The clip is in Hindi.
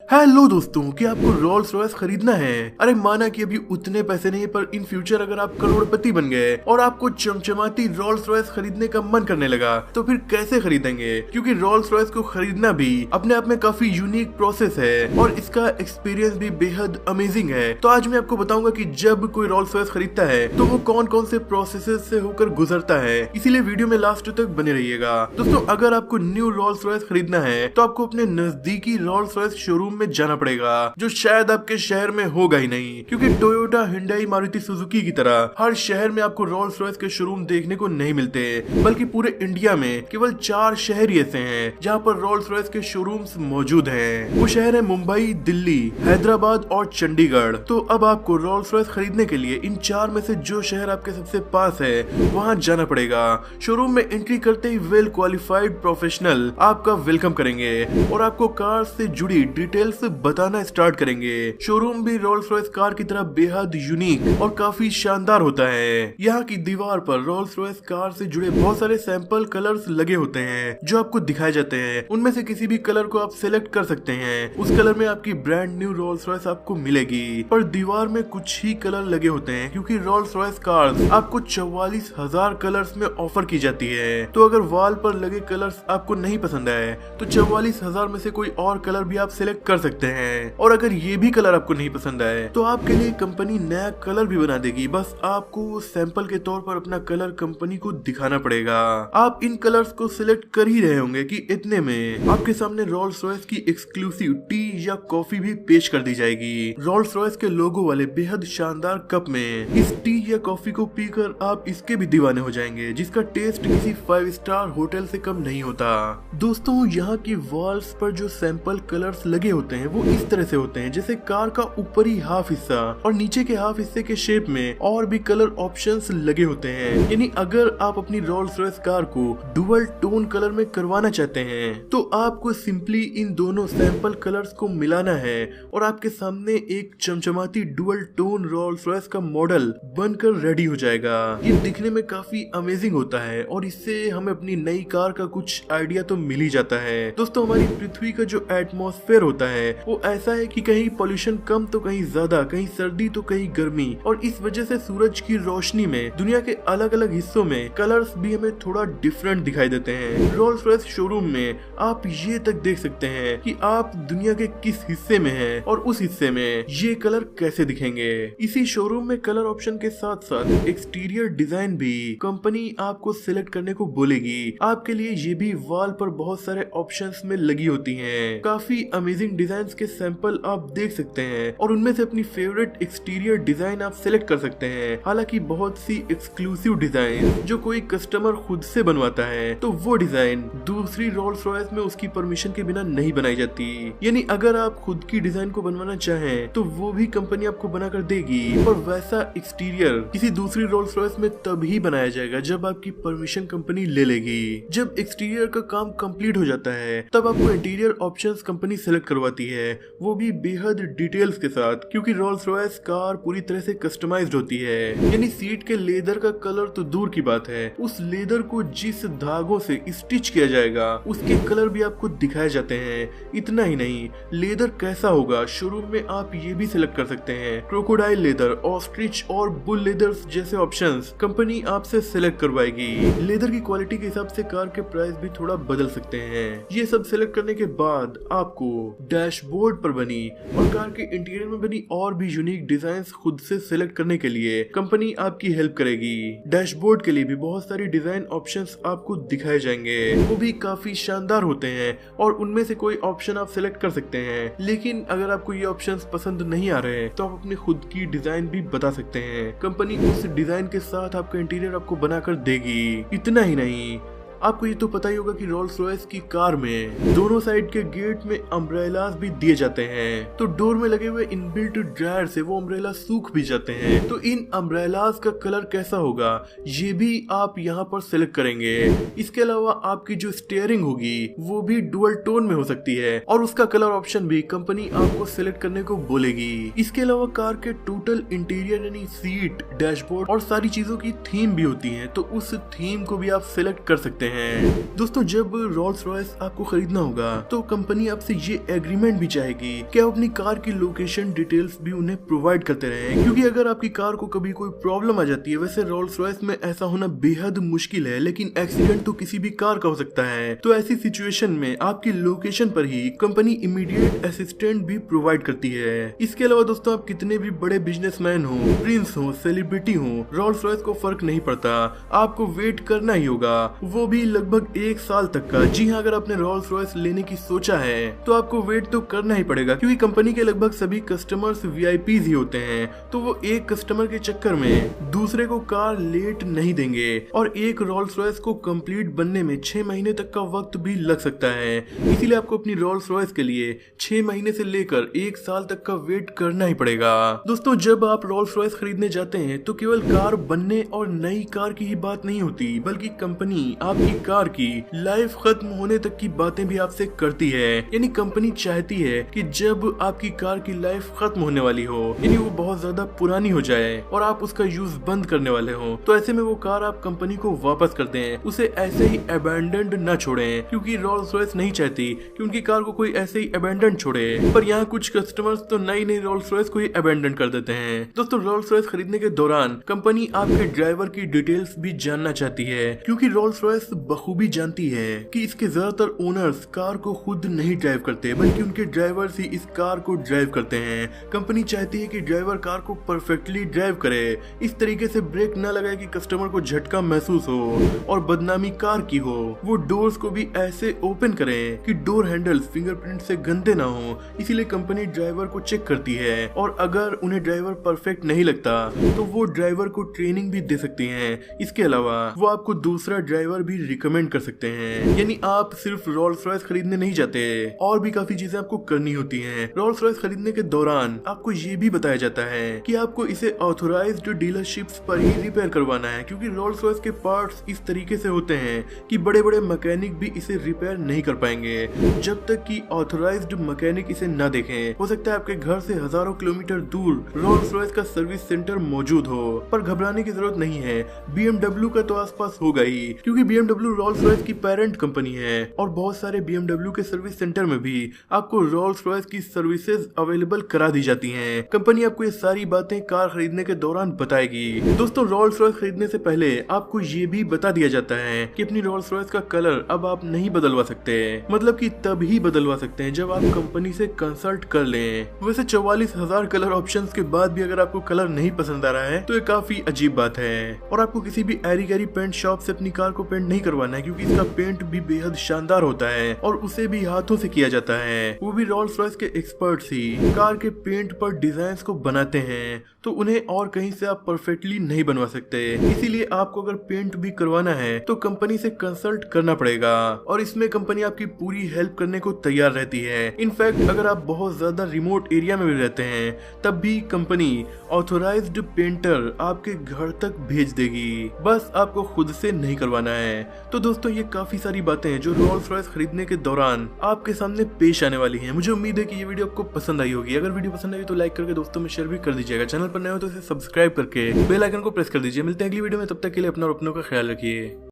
हेलो दोस्तों, क्या आपको रोल्स रॉयस खरीदना है? अरे माना कि अभी उतने पैसे नहीं, पर इन फ्यूचर अगर आप करोड़पति बन गए और आपको चमचमाती रोल्स रॉयस खरीदने का मन करने लगा, तो फिर कैसे खरीदेंगे? क्योंकि रोल्स रॉयस को खरीदना भी अपने आप में काफी यूनिक प्रोसेस है और इसका एक्सपीरियंस भी बेहद अमेजिंग है। तो आज मैं आपको बताऊंगा कि जब कोई रोल्स रॉयस खरीदता है तो वो कौन कौन से प्रोसेस से होकर गुजरता है। इसीलिए वीडियो में लास्ट तक बने रहिएगा। दोस्तों, अगर आपको न्यू रोल्स रॉयस खरीदना है तो आपको अपने नजदीकी रोल्स रॉयस शोरूम में जाना पड़ेगा, जो शायद आपके शहर में होगा ही नहीं, क्योंकि टोयोटा, हिंडई, मारुति सुजुकी की तरह हर शहर में आपको रोल्स रॉयस के शोरूम देखने को नहीं मिलते, बल्कि पूरे इंडिया में केवल 4 शहर ही ऐसे हैं जहां पर रोल्स रॉयस के शोरूम्स मौजूद हैं। वो शहर है मुंबई, दिल्ली, हैदराबाद और चंडीगढ़। तो अब आपको रोल्स रॉयस खरीदने के लिए इन 4 में से जो शहर आपके सबसे पास है वहां जाना पड़ेगा। शोरूम में एंट्री करते ही वेल क्वालिफाइड प्रोफेशनल आपका वेलकम करेंगे और आपको कार से जुड़ी डिटेल्स बताना स्टार्ट करेंगे। शोरूम भी रोल्स रॉयस कार की तरह बेहद यूनिक और काफी शानदार होता है। यहाँ की दीवार पर रोल्स रॉयस कार से जुड़े बहुत सारे सैंपल कलर्स लगे होते हैं जो आपको दिखाए जाते हैं। उनमें से किसी भी कलर को आप सिलेक्ट कर सकते हैं। उस कलर में आपकी ब्रांड न्यू रोल्स रॉयस आपको मिलेगी। पर दीवार में कुछ ही कलर लगे होते हैं, क्योंकि रोल्स रॉयस कार्स आपको 44,000 कलर्स में ऑफर की जाती है। तो अगर वॉल पर लगे कलर्स आपको नहीं पसंद आए तो 44,000 में से कोई और कलर भी आप सिलेक्ट कर सकते हैं। और अगर ये भी कलर आपको नहीं पसंद आए तो आपके लिए कंपनी नया कलर भी बना देगी। बस आपको सैंपल के तौर पर अपना कलर कंपनी को दिखाना पड़ेगा। आप इन कलर्स को सिलेक्ट कर ही रहे होंगे कि इतने में आपके सामने रोल्स रॉयस की एक्सक्लूसिव टी या कॉफी भी पेश कर दी जाएगी। रोल्स रॉयस के लोगो वाले बेहद शानदार कप में इस टी या कॉफी को पीकर आप इसके भी दीवाने हो जाएंगे, जिसका टेस्ट किसी 5 स्टार होटल से कम नहीं होता। दोस्तों, यहाँ की वॉल्स पर जो सैंपल कलर्स लगे होते हैं वो इस तरह से होते हैं जैसे कार का ऊपरी हाफ हिस्सा और नीचे के हाफ हिस्से के शेप में और भी कलर ऑप्शंस लगे होते हैं। यानी अगर आप अपनी रोल्स रॉयस कार को डुअल टोन कलर में करवाना चाहते हैं तो आपको सिंपली इन दोनों सैंपल कलर्स को मिलाना है और आपके सामने एक चमचमाती डुअल टोन रोल्स रॉयस का मॉडल बनकर रेडी हो जाएगा। ये दिखने में काफी अमेजिंग होता है और इससे हमें अपनी नई कार का कुछ आइडिया तो मिल ही जाता है। दोस्तों, हमारी पृथ्वी का जो एटमॉस्फेयर होता है वो ऐसा है कि कहीं पॉल्यूशन कम तो कहीं ज्यादा, कहीं सर्दी तो कहीं गर्मी, और इस वजह से सूरज की रोशनी में दुनिया के अलग अलग हिस्सों में कलर्स भी हमें थोड़ा डिफरेंट दिखाई देते हैं। रोल्स रॉयस शोरूम में आप ये तक देख सकते हैं कि आप दुनिया के किस हिस्से में हैं और उस हिस्से में ये कलर कैसे दिखेंगे। इसी शोरूम में कलर ऑप्शन के साथ साथ एक्सटीरियर डिजाइन भी कंपनी आपको सिलेक्ट करने को बोलेगी। आपके लिए ये भी वॉल पर बहुत सारे ऑप्शंस में लगी होती हैं। काफी अमेजिंग डिजाइन के सैंपल आप देख सकते हैं और उनमें से अपनी फेवरेट एक्सटीरियर डिजाइन आप सिलेक्ट कर सकते हैं। हालांकि बहुत सी एक्सक्लूसिव डिजाइन जो कोई कस्टमर खुद से बनवाता है तो वो डिजाइन दूसरी रोल्स रॉयस में उसकी परमिशन के बिना नहीं बनाई जाती। यानी अगर आप खुद की डिजाइन को बनवाना चाहें तो वो भी कंपनी आपको बनाकर देगी, और वैसा एक्सटीरियर किसी दूसरी रोल्स रॉयस में तभी बनाया जाएगा जब आपकी परमिशन कंपनी ले लेगी। जब एक्सटीरियर का काम कंप्लीट हो जाता है तब आपको इंटीरियर ऑप्शंस कंपनी सेलेक्ट करवाती है, वो भी बेहद डिटेल्स के साथ, क्योंकि रोल्स रॉयस कार पूरी तरह से कस्टमाइज्ड होती है। यानी सीट के लेदर का कलर तो दूर की बात है, उस लेदर को जिस धागों से स्टिच किया जाएगा उसके कलर भी आपको दिखाए जाते हैं। इतना ही नहीं, लेदर कैसा होगा शोरूम में आप ये भी सिलेक्ट कर सकते हैं। क्रोकोडाइल लेदर, ऑस्ट्रिच और बुल लेदर्स जैसे ऑप्शंस कंपनी आपसे सिलेक्ट करवाएगी। लेदर की क्वालिटी के हिसाब से कार के प्राइस भी थोड़ा बदल सकते हैं। ये सब सिलेक्ट करने के बाद आपको डैशबोर्ड पर बनी और कार के इंटीरियर में बनी और भी यूनिक डिजाइन्स खुद से सिलेक्ट करने के लिए कंपनी आपकी हेल्प करेगी। डैशबोर्ड के लिए भी बहुत सारी डिजाइन ऑप्शंस आपको दिखाए जाएंगे, वो भी काफी शानदार होते हैं और उनमें से कोई ऑप्शन आप सिलेक्ट कर सकते हैं। लेकिन अगर आपको ये ऑप्शंस पसंद नहीं आ रहे तो आप अपनी खुद की डिजाइन भी बता सकते हैं। कंपनी उस डिजाइन के साथ आपका इंटीरियर आपको बनाकर देगी। इतना ही नहीं, आपको ये तो पता ही होगा कि रोल्स रॉयस की कार में दोनों साइड के गेट में अम्ब्रेलास भी दिए जाते हैं, तो डोर में लगे हुए इनबिल्ट ड्रायर से वो अम्ब्रेला सूख भी जाते हैं। तो इन अम्ब्रेलास का कलर कैसा होगा ये भी आप यहाँ पर सिलेक्ट करेंगे। इसके अलावा आपकी जो स्टीयरिंग होगी वो भी डुअल टोन में हो सकती है और उसका कलर ऑप्शन भी कंपनी आपको सिलेक्ट करने को बोलेगी। इसके अलावा कार के टोटल इंटीरियर यानी सीट, डैशबोर्ड और सारी चीजों की थीम भी होती है, तो उस थीम को भी आप सिलेक्ट कर सकते हैं। हैं। दोस्तों जब रोल्स रॉयस आपको खरीदना होगा तो कंपनी आपसे ये एग्रीमेंट भी चाहेगी कि आप अपनी कार की लोकेशन डिटेल्स भी उन्हें प्रोवाइड करते रहें, क्योंकि अगर आपकी कार को कभी कोई प्रॉब्लम आ जाती है, वैसे रोल्स रॉयस में ऐसा होना बेहद मुश्किल है, लेकिन एक्सीडेंट तो किसी भी कार का हो सकता है, तो ऐसी सिचुएशन में आपकी लोकेशन पर ही कंपनी इमीडिएट असिस्टेंट भी प्रोवाइड करती है। इसके अलावा दोस्तों आप कितने भी बड़े बिजनेसमैन हो, प्रिंस हो, सेलिब्रिटी हो, रोल्स रॉयस को फर्क नहीं पड़ता, आपको वेट करना ही होगा, वो भी लगभग 1 साल तक का। जी हाँ, अगर आपने रोल्स रॉयस लेने की सोचा है तो आपको वेट तो करना ही पड़ेगा, क्योंकि कंपनी के लगभग सभी कस्टमर्स वीआईपीज ही होते हैं, तो वो एक कस्टमर के चक्कर में दूसरे को कार लेट नहीं देंगे। और एक रोल्स रॉयस को कंप्लीट बनने में 6 महीने तक का वक्त भी लग सकता है, इसीलिए आपको अपनी रोल्स रॉयस के लिए 6 महीने से लेकर 1 साल तक का वेट करना ही पड़ेगा। दोस्तों जब आप रोल्स रॉयस खरीदने जाते हैं तो केवल कार बनने और नई कार की ही बात नहीं होती, बल्कि कंपनी आपकी कार की लाइफ खत्म होने तक की बातें भी आपसे करती है। यानी कंपनी चाहती है कि जब आपकी कार की लाइफ खत्म होने वाली हो, यानी वो बहुत ज्यादा पुरानी हो जाए और आप उसका यूज बंद करने वाले हो, तो ऐसे में वो कार आप कंपनी को वापस कर दें, उसे ऐसे ही अबैंडन्ड न छोड़ें, क्योंकि रोल्स रॉयस नहीं चाहती कि उनकी कार को कोई ऐसे ही अबैंडन छोड़े। पर यहाँ कुछ कस्टमर्स तो नई रोल्स रॉयस को ही अबैंडन कर देते हैं। दोस्तों रोल्स रॉयस खरीदने के दौरान कंपनी आपके ड्राइवर की डिटेल्स भी जानना चाहती है, क्योंकि रोल्स रॉयस बखूबी जानती है कि इसके ज्यादातर ओनर्स कार को खुद नहीं ड्राइव करते, बल्कि उनके ड्राइवर्स ही इस कार को ड्राइव करते हैं। कंपनी चाहती है कि ड्राइवर कार को परफेक्टली ड्राइव करे, इस तरीके से ब्रेक न लगाए कि कस्टमर को झटका महसूस हो और बदनामी कार की हो। वो डोर्स को भी ऐसे ओपन करें कि डोर हैंडल्स फिंगरप्रिंट से गंदे ना हो, इसीलिए कंपनी ड्राइवर को चेक करती है, और अगर उन्हें ड्राइवर परफेक्ट नहीं लगता तो वो ड्राइवर को ट्रेनिंग भी दे सकती हैं। इसके अलावा वो आपको दूसरा ड्राइवर भी रिकमेंड कर सकते हैं। यानी आप सिर्फ रोल्स रॉयस खरीदने नहीं जाते, और भी काफी चीजें आपको करनी होती हैं। रोल्स रॉयस खरीदने के दौरान आपको ये भी बताया जाता है कि आपको इसे ऑथोराइज्ड डीलरशिप्स पर ही रिपेयर करवाना है, क्योंकि रोल्स रॉयस के पार्ट्स इस तरीके से होते हैं कि बड़े बड़े मैकेनिक भी इसे रिपेयर नहीं कर पाएंगे जब तक कि ऑथोराइज्ड मैकेनिक इसे न देखें। हो सकता है आपके घर से हजारों किलोमीटर दूर रोल्स रॉयस का सर्विस सेंटर मौजूद हो, पर घबराने की जरूरत नहीं है, BMW का तो आसपास होगा ही, क्योंकि BMW रोल्स रॉयस की पेरेंट कंपनी है, और बहुत सारे BMW के सर्विस सेंटर में भी आपको रोल्स रॉयस की सर्विसेज अवेलेबल करा दी जाती हैं। कंपनी आपको ये सारी बातें कार खरीदने के दौरान बताएगी। दोस्तों रोल्स रॉयस खरीदने से पहले आपको ये भी बता दिया जाता है कि अपनी रोल्स रॉयस का कलर अब आप नहीं बदलवा सकते, मतलब कि तब ही बदलवा सकते हैं जब आप कंपनी से कंसल्ट कर लें। वैसे 44,000 कलर ऑप्शंस के बाद भी अगर आपको कलर नहीं पसंद आ रहा है तो ये काफी अजीब बात है, और आपको किसी भी एरी गैरी पेंट शॉप से अपनी कार को पेंट नहीं करवाना है, क्योंकि इसका पेंट भी बेहद शानदार होता है और उसे भी हाथों से किया जाता है। वो भी रोल्स रॉयस के एक्सपर्ट्स ही कार के पेंट पर डिजाइन को बनाते हैं, तो उन्हें और कहीं से आप परफेक्टली नहीं बनवा सकते। इसीलिए आपको अगर पेंट भी करवाना है तो कंपनी से कंसल्ट करना पड़ेगा, और इसमें कंपनी आपकी पूरी हेल्प करने को तैयार रहती है। इनफैक्ट अगर आप बहुत ज्यादा रिमोट एरिया में भी रहते हैं तब भी कंपनी ऑथोराइज्ड पेंटर आपके घर तक भेज देगी, बस आपको खुद से नहीं करवाना है। तो दोस्तों ये काफी सारी बातें हैं जो रोल्स रॉयस खरीदने के दौरान आपके सामने पेश आने वाली हैं। मुझे उम्मीद है कि ये वीडियो आपको पसंद आई होगी। अगर वीडियो पसंद आई तो लाइक करके दोस्तों में शेयर भी कर दीजिएगा। चैनल पर नए हो तो इसे सब्सक्राइब करके बेल आइकन को प्रेस कर दीजिए। मिलते हैं अगली वीडियो में, तब तक के लिए अपना और अपनों का ख्याल रखिए।